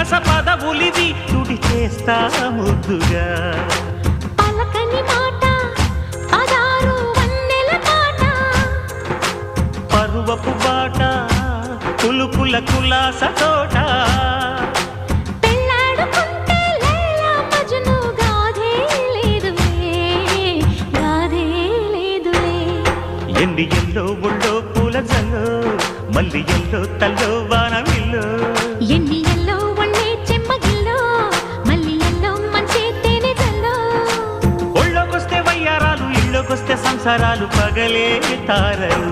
విలాస పదవులివి తుడి చేస్తా ముద్దుగా పలకని మాట పదారు వన్నెల పాట పరువపు బాట కులుకుల కులాస తోట పెళ్ళాడుకుంటే లైలా మజ్ను గాథే లేదులే గాథే లేదులే ఎండి ఎల్లో ఒళ్ళో పూల జల్లో మల్లి ఎల్లో తల్లో వానవిల్లో ఎన్ని ఎల్లో ఒళ్ళే చెమ్మగిల్లో మల్లి ఎల్లో మంచి తేనె జల్లో ఒళ్ళోకొస్తే వయ్యారాలు ఇళ్ళోకొస్తే సంసారాలు పగలే తారలు